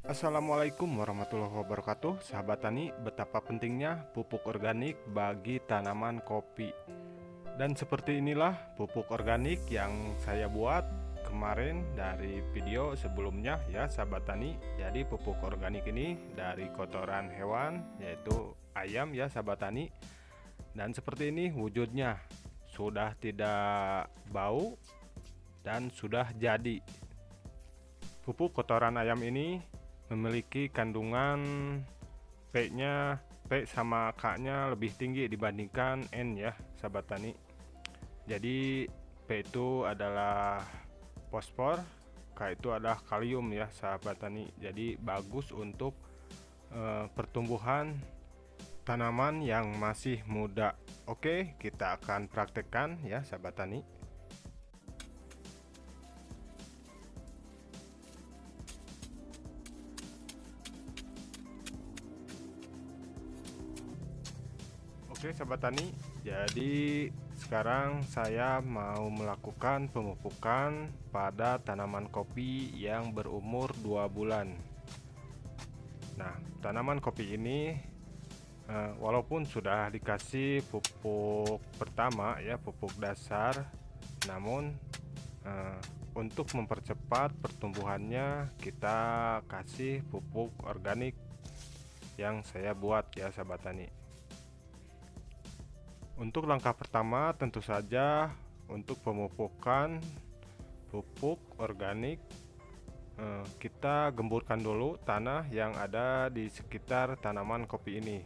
Assalamualaikum warahmatullahi wabarakatuh. Sahabat tani, betapa pentingnya pupuk organik bagi tanaman kopi. Dan seperti inilah pupuk organik yang saya buat kemarin dari video sebelumnya ya sahabat tani. Jadi pupuk organik ini dari kotoran hewan yaitu ayam ya sahabat tani. Dan seperti ini wujudnya, sudah tidak bau dan sudah jadi. Pupuk kotoran ayam ini memiliki kandungan P-nya, P sama K-nya lebih tinggi dibandingkan N ya sahabat tani. Jadi P itu adalah fosfor, K itu adalah kalium ya sahabat tani. Jadi bagus untuk pertumbuhan tanaman yang masih muda. Oke, kita akan praktekkan ya sahabat tani. Oke sahabat tani, jadi sekarang saya mau melakukan pemupukan pada tanaman kopi yang berumur 2 bulan. Nah, tanaman kopi ini walaupun sudah dikasih pupuk pertama ya, pupuk dasar, namun untuk mempercepat pertumbuhannya kita kasih pupuk organik yang saya buat ya sahabat tani. Untuk langkah pertama tentu saja untuk pemupukan pupuk organik, kita gemburkan dulu tanah yang ada di sekitar tanaman kopi ini.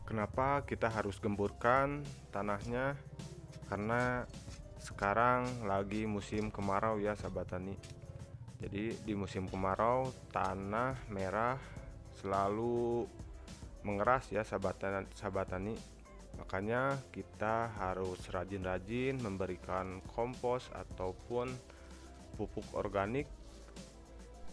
Kenapa kita harus gemburkan tanahnya? Karena sekarang lagi musim kemarau ya sahabat tani. Jadi di musim kemarau tanah merah selalu mengeras ya sahabat tani. Makanya kita harus rajin-rajin memberikan kompos ataupun pupuk organik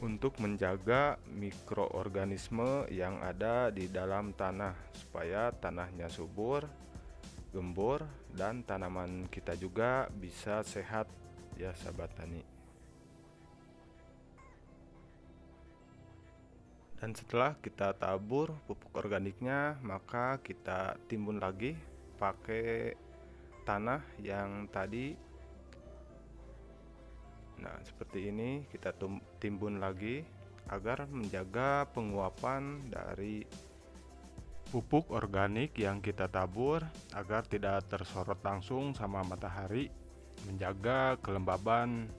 untuk menjaga mikroorganisme yang ada di dalam tanah supaya tanahnya subur, gembur, dan tanaman kita juga bisa sehat ya sahabat tani. Dan setelah kita tabur pupuk organiknya, maka kita timbun lagi pakai tanah yang tadi. Nah, seperti ini kita timbun lagi agar menjaga penguapan dari pupuk organik yang kita tabur agar tidak tersorot langsung sama matahari, menjaga kelembaban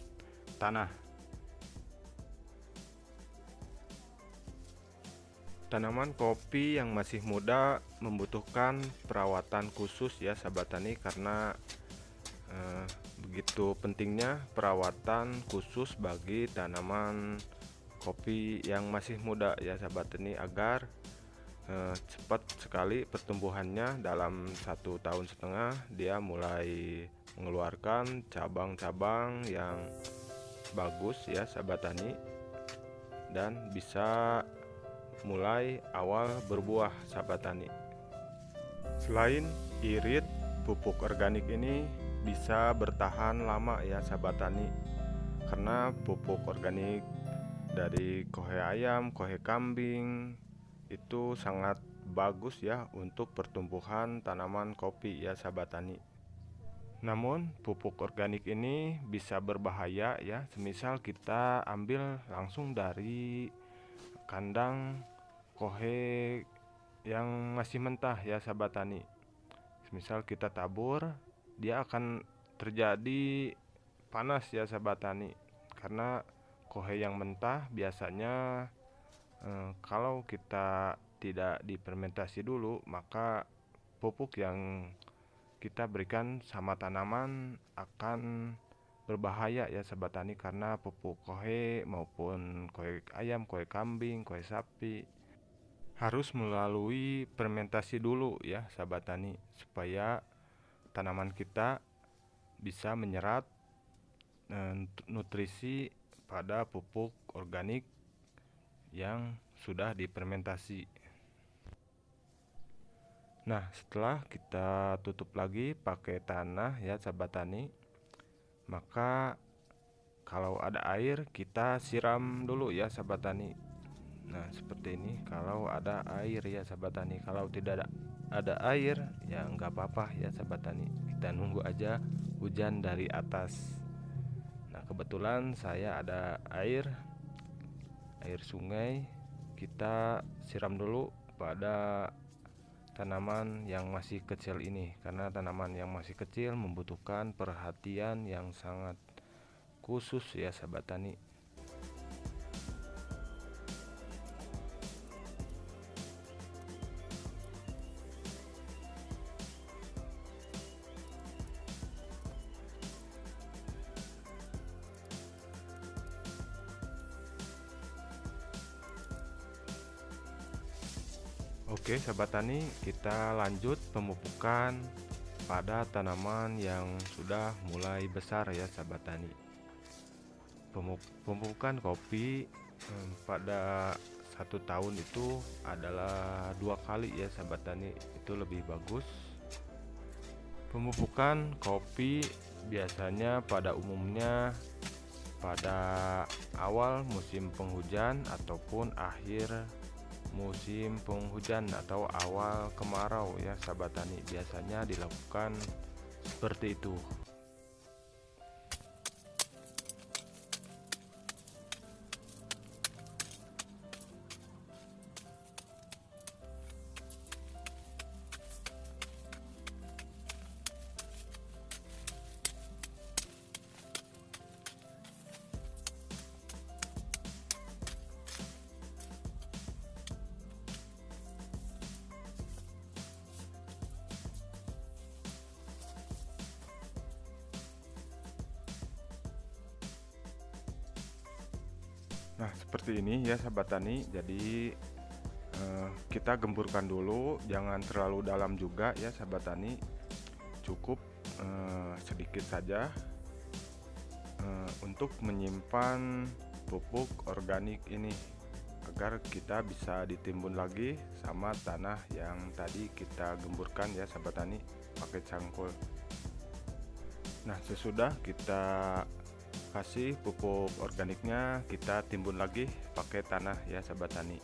tanah. Tanaman kopi yang masih muda membutuhkan perawatan khusus ya sahabat tani, karena begitu pentingnya perawatan khusus bagi tanaman kopi yang masih muda ya sahabat tani, agar cepat sekali pertumbuhannya. Dalam 1,5 tahun dia mulai mengeluarkan cabang-cabang yang bagus ya sahabat tani, dan bisa mulai awal berbuah sahabat tani. Selain irit, pupuk organik ini bisa bertahan lama ya sahabat tani, karena pupuk organik dari kohe ayam, kohe kambing itu sangat bagus ya untuk pertumbuhan tanaman kopi ya sahabat tani. Namun pupuk organik ini bisa berbahaya ya, semisal kita ambil langsung dari kandang kohe yang masih mentah ya sahabat tani. Misal kita tabur, dia akan terjadi panas ya sahabat tani, karena kohe yang mentah biasanya kalau kita tidak difermentasi dulu, maka pupuk yang kita berikan sama tanaman akan berbahaya ya sahabat tani, karena pupuk kohe maupun kohe ayam, kohe kambing, kohe sapi harus melalui fermentasi dulu ya sahabat tani, supaya tanaman kita bisa menyerap nutrisi pada pupuk organik yang sudah difermentasi. Nah, setelah kita tutup lagi pakai tanah ya sahabat tani, maka kalau ada air kita siram dulu ya sahabat tani. Nah, seperti ini kalau ada air ya sahabat tani. Kalau tidak ada air ya nggak apa-apa ya sahabat tani, kita nunggu aja hujan dari atas. Nah, kebetulan saya ada air sungai. Kita siram dulu pada tanaman yang masih kecil ini, karena tanaman yang masih kecil membutuhkan perhatian yang sangat khusus ya sahabat tani. Oke sahabat tani, kita lanjut pemupukan pada tanaman yang sudah mulai besar ya sahabat tani. Pemupukan kopi pada 1 tahun itu adalah 2 kali ya sahabat tani, itu lebih bagus. Pemupukan kopi biasanya pada umumnya pada awal musim penghujan ataupun akhir musim penghujan atau awal kemarau ya sahabat tani, biasanya dilakukan seperti itu. Nah, seperti ini ya sahabat tani. Jadi kita gemburkan dulu, jangan terlalu dalam juga ya sahabat tani. Cukup sedikit saja untuk menyimpan pupuk organik ini, agar kita bisa ditimbun lagi sama tanah yang tadi kita gemburkan ya sahabat tani pakai cangkul. Nah, sesudah kita kasih pupuk organiknya, kita timbun lagi pakai tanah ya sahabat tani.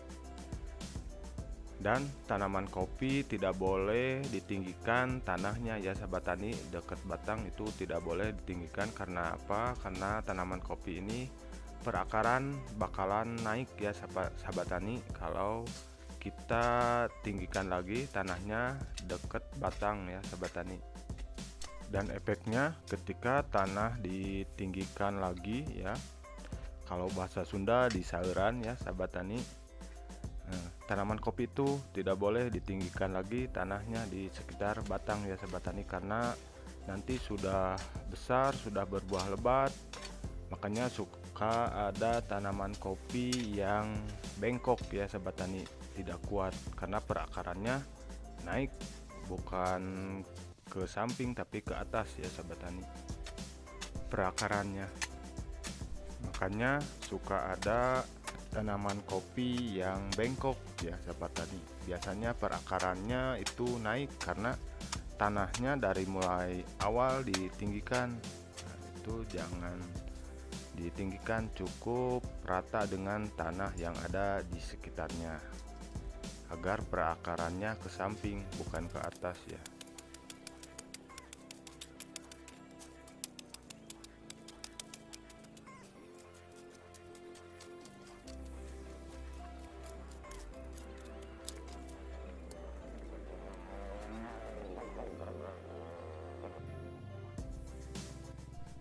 Dan tanaman kopi tidak boleh ditinggikan tanahnya ya sahabat tani, dekat batang itu tidak boleh ditinggikan. Karena apa? Karena tanaman kopi ini perakaran bakalan naik ya sahabat tani kalau kita tinggikan lagi tanahnya dekat batang ya sahabat tani. Dan efeknya ketika tanah ditinggikan lagi ya, kalau bahasa Sunda disauran ya sahabat tani, tanaman kopi itu tidak boleh ditinggikan lagi tanahnya di sekitar batang ya sahabat tani, karena nanti sudah besar, sudah berbuah lebat, makanya suka ada tanaman kopi yang bengkok ya sahabat tani, tidak kuat karena perakarannya naik, bukan ke samping tapi ke atas ya sahabat tani perakarannya. Makanya suka ada tanaman kopi yang bengkok ya sahabat tani. Biasanya perakarannya itu naik karena tanahnya dari mulai awal ditinggikan. Nah, itu jangan ditinggikan, cukup rata dengan tanah yang ada di sekitarnya agar perakarannya ke samping bukan ke atas ya.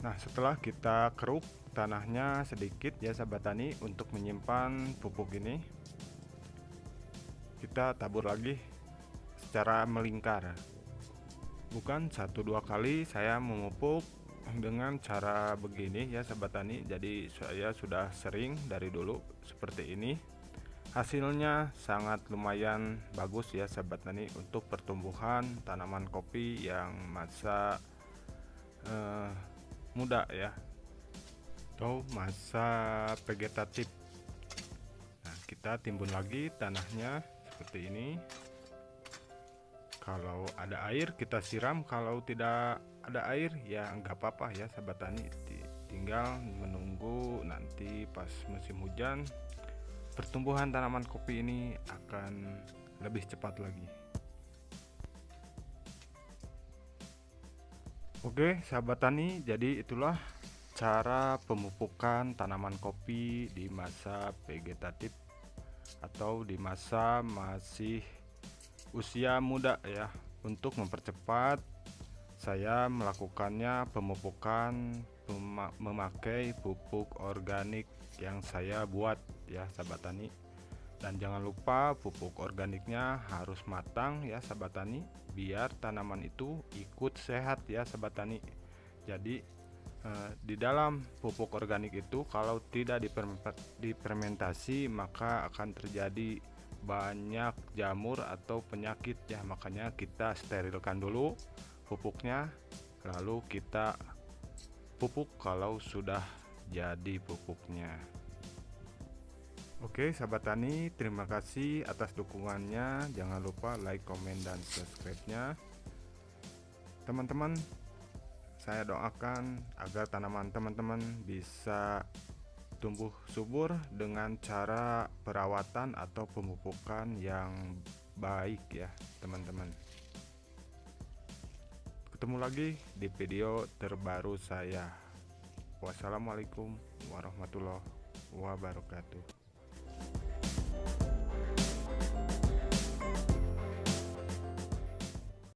Nah, setelah kita keruk tanahnya sedikit ya sahabat tani untuk menyimpan pupuk ini, kita tabur lagi secara melingkar. Bukan 1-2 kali saya memupuk dengan cara begini ya sahabat tani. Jadi saya sudah sering dari dulu seperti ini. Hasilnya sangat lumayan bagus ya sahabat tani untuk pertumbuhan tanaman kopi yang masa muda ya, atau masa vegetatif. Nah, kita timbun lagi tanahnya seperti ini. Kalau ada air kita siram, kalau tidak ada air ya nggak apa-apa ya sahabat tani, tinggal menunggu nanti pas musim hujan pertumbuhan tanaman kopi ini akan lebih cepat lagi. Oke, sahabat tani, jadi itulah cara pemupukan tanaman kopi di masa vegetatif atau di masa masih usia muda ya. Untuk mempercepat, saya melakukannya pemupukan memakai pupuk organik yang saya buat ya sahabat tani. Dan jangan lupa pupuk organiknya harus matang ya sahabat tani, biar tanaman itu ikut sehat ya sahabat tani. Jadi di dalam pupuk organik itu kalau tidak difermentasi maka akan terjadi banyak jamur atau penyakit ya. Makanya kita sterilkan dulu pupuknya, lalu kita pupuk kalau sudah jadi pupuknya. Oke sahabat tani, terima kasih atas dukungannya. Jangan lupa like, komen, dan subscribe-nya. Teman-teman, saya doakan agar tanaman teman-teman bisa tumbuh subur dengan cara perawatan atau pemupukan yang baik ya teman-teman. Ketemu lagi di video terbaru saya. Wassalamualaikum warahmatullahi wabarakatuh.